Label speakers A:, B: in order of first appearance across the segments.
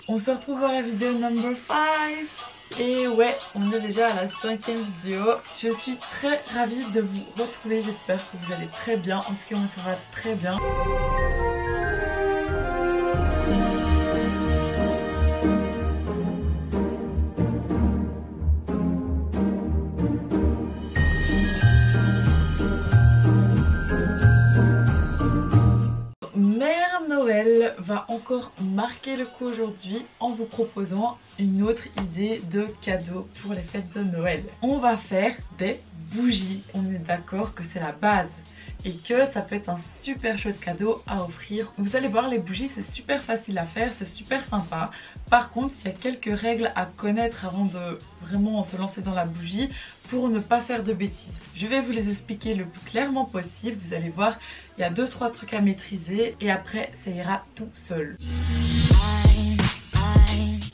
A: On se retrouve pour la vidéo number 5. Et ouais, on est déjà à la 5e vidéo. Je suis très ravie de vous retrouver. J'espère que vous allez très bien. En tout cas, moi ça va très bien. Mère Noël va encore marquer le coup aujourd'hui en vous proposant une autre idée de cadeau pour les fêtes de Noël. On va faire des bougies. On est d'accord que c'est la base et que ça peut être un super chouette cadeau à offrir. Vous allez voir, les bougies c'est super facile à faire, c'est super sympa. Par contre, il y a quelques règles à connaître avant de vraiment se lancer dans la bougie pour ne pas faire de bêtises. Je vais vous les expliquer le plus clairement possible. Vous allez voir, il y a 2-3 trucs à maîtriser et après ça ira tout seul.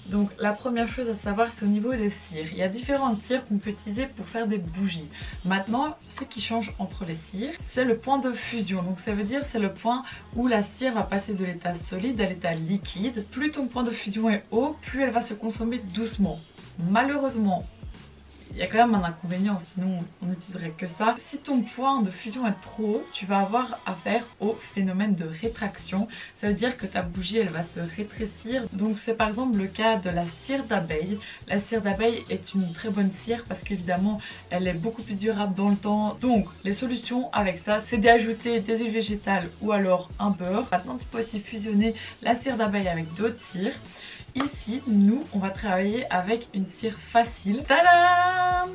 A: Donc la première chose à savoir, c'est au niveau des cires. Il y a différentes cires qu'on peut utiliser pour faire des bougies. Maintenant, ce qui change entre les cires, c'est le point de fusion. Donc ça veut dire c'est le point où la cire va passer de l'état solide à l'état liquide. Plus ton point de fusion est haut, plus elle va se consommer doucement. Malheureusement, il y a quand même un inconvénient, sinon on n'utiliserait que ça. Si ton point de fusion est trop haut, tu vas avoir affaire au phénomène de rétraction. Ça veut dire que ta bougie elle va se rétrécir. Donc c'est par exemple le cas de la cire d'abeille. La cire d'abeille est une très bonne cire parce qu'évidemment elle est beaucoup plus durable dans le temps. Donc les solutions avec ça, c'est d'ajouter des huiles végétales ou alors un beurre. Maintenant tu peux aussi fusionner la cire d'abeille avec d'autres cires. Ici, nous, on va travailler avec une cire facile. Tadam!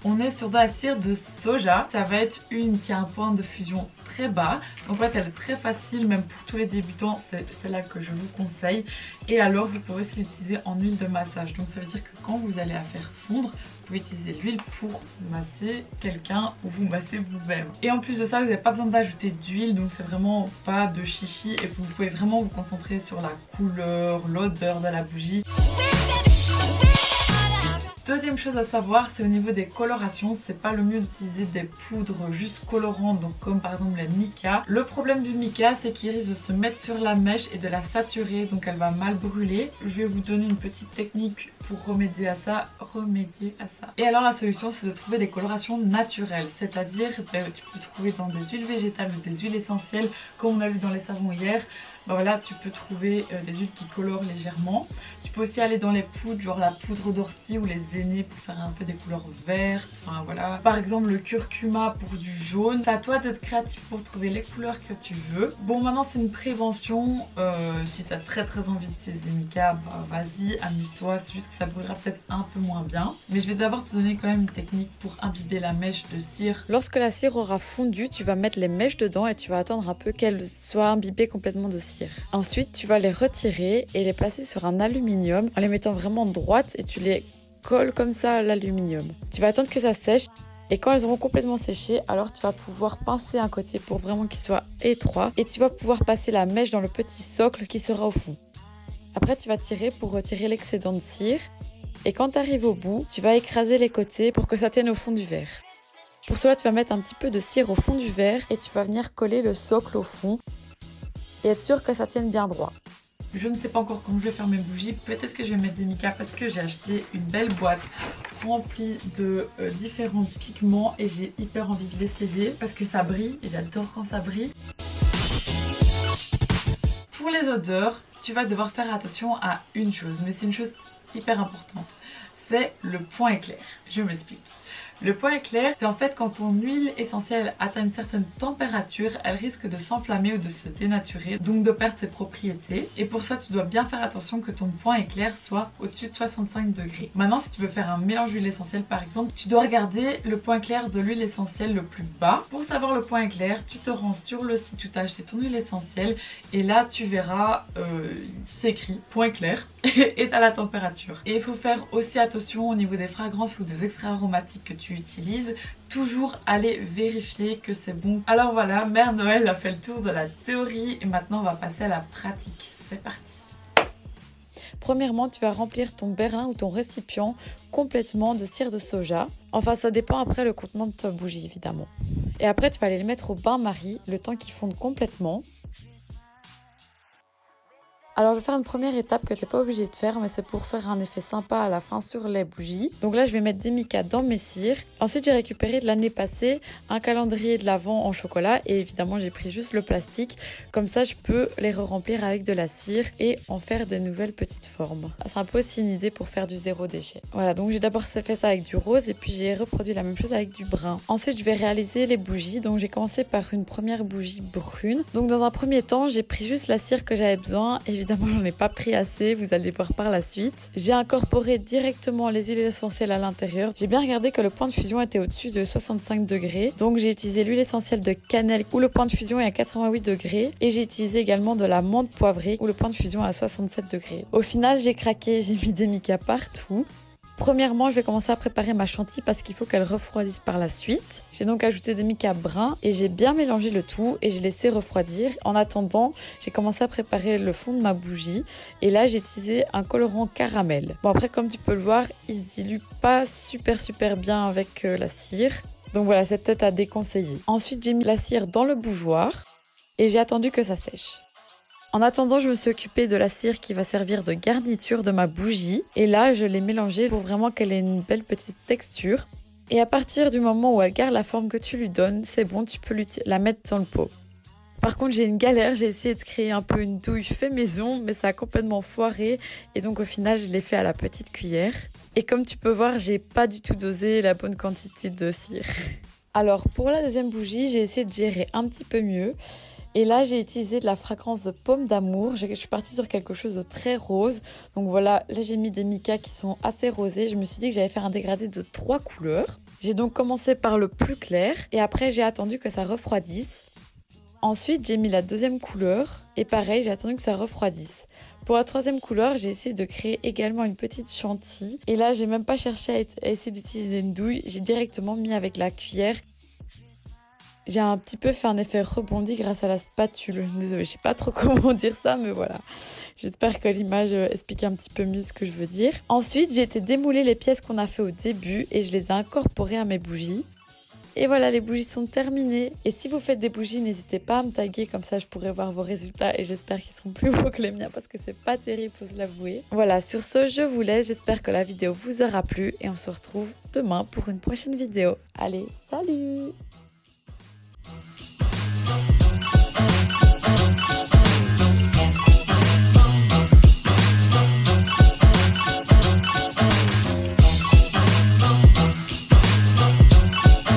A: On est sur de la cire de soja. Ça va être une qui a un point de fusion très bas. Donc en fait, elle est très facile, même pour tous les débutants. C'est celle-là que je vous conseille. Et alors, vous pouvez aussi l'utiliser en huile de massage. Donc ça veut dire que quand vous allez la faire fondre, vous pouvez utiliser de l'huile pour masser quelqu'un ou vous masser vous-même. Et en plus de ça, vous n'avez pas besoin d'ajouter d'huile, donc c'est vraiment pas de chichi et vous pouvez vraiment vous concentrer sur la couleur, l'odeur de la bougie. Deuxième chose à savoir, c'est au niveau des colorations, c'est pas le mieux d'utiliser des poudres juste colorantes, donc comme par exemple la mica. Le problème du mica, c'est qu'il risque de se mettre sur la mèche et de la saturer, donc elle va mal brûler. Je vais vous donner une petite technique pour remédier à ça. Et alors la solution, c'est de trouver des colorations naturelles, c'est-à-dire tu peux trouver dans des huiles végétales ou des huiles essentielles, comme on a vu dans les savons hier. Ben voilà, tu peux trouver des huiles qui colorent légèrement. Tu peux aussi aller dans les poudres, genre la poudre d'ortie ou les aînés pour faire un peu des couleurs vertes. Enfin voilà. Par exemple le curcuma pour du jaune. C'est à toi d'être créatif pour trouver les couleurs que tu veux. Bon, maintenant c'est une prévention. Si tu as très envie d'utiliser mica, bah vas-y, amuse-toi. C'est juste que ça brûlera peut-être un peu moins bien. Mais je vais d'abord te donner quand même une technique pour imbiber la mèche de cire.
B: Lorsque la cire aura fondu, tu vas mettre les mèches dedans et tu vas attendre un peu qu'elles soient imbibées complètement de cire. Ensuite, tu vas les retirer et les placer sur un aluminium en les mettant vraiment droites et tu les colles comme ça à l'aluminium. Tu vas attendre que ça sèche et quand elles auront complètement séché, alors tu vas pouvoir pincer un côté pour vraiment qu'il soit étroit et tu vas pouvoir passer la mèche dans le petit socle qui sera au fond. Après, tu vas tirer pour retirer l'excédent de cire et quand tu arrives au bout, tu vas écraser les côtés pour que ça tienne au fond du verre. Pour cela, tu vas mettre un petit peu de cire au fond du verre et tu vas venir coller le socle au fond et être sûr que ça tienne bien droit.
A: Je ne sais pas encore comment je vais faire mes bougies. Peut-être que je vais mettre des mica parce que j'ai acheté une belle boîte remplie de différents pigments et j'ai hyper envie de l'essayer parce que ça brille et j'adore quand ça brille. Pour les odeurs, tu vas devoir faire attention à une chose, mais c'est une chose hyper importante. C'est le point éclair. Je m'explique. Le point éclair, c'est en fait quand ton huile essentielle atteint une certaine température, elle risque de s'enflammer ou de se dénaturer, donc de perdre ses propriétés. Et pour ça, tu dois bien faire attention que ton point éclair soit au-dessus de 65 degrés. Maintenant, si tu veux faire un mélange d'huile essentielle par exemple, tu dois regarder le point clair de l'huile essentielle le plus bas. Pour savoir le point éclair, tu te rends sur le site où tu as acheté ton huile essentielle et là tu verras, c'est écrit point clair et tu as la température. Et il faut faire aussi attention au niveau des fragrances ou des extraits aromatiques que tu utilises, toujours aller vérifier que c'est bon. Alors voilà, Mère Noël a fait le tour de la théorie et maintenant on va passer à la pratique. C'est parti.
B: Premièrement, tu vas remplir ton berlin ou ton récipient complètement de cire de soja. Enfin, ça dépend après le contenant de ta bougie évidemment. Et après, tu vas aller le mettre au bain-marie le temps qu'il fonde complètement. Alors je vais faire une première étape que tu n'es pas obligé de faire, mais c'est pour faire un effet sympa à la fin sur les bougies. Donc là je vais mettre des micas dans mes cires. Ensuite j'ai récupéré de l'année passée un calendrier de l'Avent en chocolat et évidemment j'ai pris juste le plastique. Comme ça je peux les remplir avec de la cire et en faire des nouvelles petites formes. C'est un peu aussi une idée pour faire du zéro déchet. Voilà, donc j'ai d'abord fait ça avec du rose et puis j'ai reproduit la même chose avec du brun. Ensuite je vais réaliser les bougies. Donc j'ai commencé par une première bougie brune. Donc dans un premier temps j'ai pris juste la cire que j'avais besoin. Évidemment j'en ai pas pris assez, vous allez voir par la suite. J'ai incorporé directement les huiles essentielles à l'intérieur. J'ai bien regardé que le point de fusion était au-dessus de 65 degrés. Donc j'ai utilisé l'huile essentielle de cannelle où le point de fusion est à 88 degrés. Et j'ai utilisé également de la menthe poivrée où le point de fusion est à 67 degrés. Au final j'ai craqué, j'ai mis des micas partout. Premièrement, je vais commencer à préparer ma chantilly parce qu'il faut qu'elle refroidisse par la suite. J'ai donc ajouté des micas bruns et j'ai bien mélangé le tout et j'ai laissé refroidir. En attendant, j'ai commencé à préparer le fond de ma bougie et là j'ai utilisé un colorant caramel. Bon après comme tu peux le voir, il se dilue pas super bien avec la cire. Donc voilà, c'est peut-être à déconseiller. Ensuite, j'ai mis la cire dans le bougeoir et j'ai attendu que ça sèche. En attendant, je me suis occupée de la cire qui va servir de garniture de ma bougie. Et là, je l'ai mélangée pour vraiment qu'elle ait une belle petite texture. Et à partir du moment où elle garde la forme que tu lui donnes, c'est bon, tu peux la mettre dans le pot. Par contre, j'ai une galère, j'ai essayé de créer un peu une douille fait maison, mais ça a complètement foiré. Et donc au final, je l'ai fait à la petite cuillère. Et comme tu peux voir, j'ai pas du tout dosé la bonne quantité de cire. Alors pour la deuxième bougie, j'ai essayé de gérer un petit peu mieux. Et là, j'ai utilisé de la fragrance de pomme d'amour. Je suis partie sur quelque chose de très rose. Donc voilà, là j'ai mis des micas qui sont assez rosés. Je me suis dit que j'allais faire un dégradé de 3 couleurs. J'ai donc commencé par le plus clair et après j'ai attendu que ça refroidisse. Ensuite, j'ai mis la deuxième couleur et pareil, j'ai attendu que ça refroidisse. Pour la troisième couleur, j'ai essayé de créer également une petite chantilly. Et là, j'ai même pas cherché à essayer d'utiliser une douille. J'ai directement mis avec la cuillère. J'ai un petit peu fait un effet rebondi grâce à la spatule. Désolée, je sais pas trop comment dire ça, mais voilà. J'espère que l'image explique un petit peu mieux ce que je veux dire. Ensuite, j'ai été démouler les pièces qu'on a fait au début et je les ai incorporées à mes bougies. Et voilà, les bougies sont terminées. Et si vous faites des bougies, n'hésitez pas à me taguer, comme ça je pourrai voir vos résultats et j'espère qu'ils seront plus beaux que les miens parce que c'est pas terrible, faut se l'avouer. Voilà, sur ce, je vous laisse. J'espère que la vidéo vous aura plu et on se retrouve demain pour une prochaine vidéo. Allez, salut!